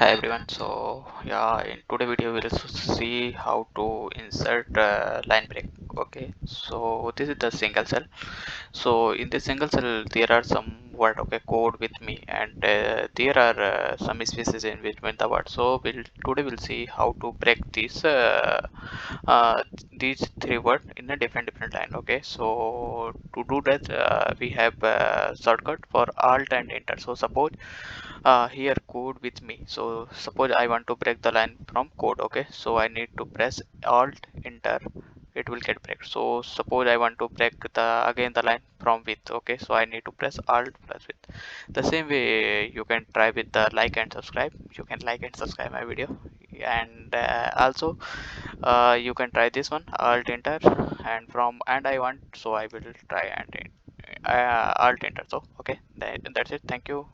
Hi everyone. So yeah, in today video we'll see how to insert line break. Okay, so this is the single cell. So in the single cell there are some word, okay, code with me, and there are some spaces in between the word. So we'll see how to break uh, these three words in a different line. Okay, so to do that we have shortcut for alt and enter. So suppose here code with me. So suppose I want to break the line from code. Okay, so I need to press alt enter, it will get break. So suppose I want to break the again the line from with. Okay, so I need to press alt plus with. The same way you can try with the like and subscribe. You can like and subscribe my video, and also you can try this one alt enter, and from and I want, so I will try and alt enter. So okay, that's it. Thank you.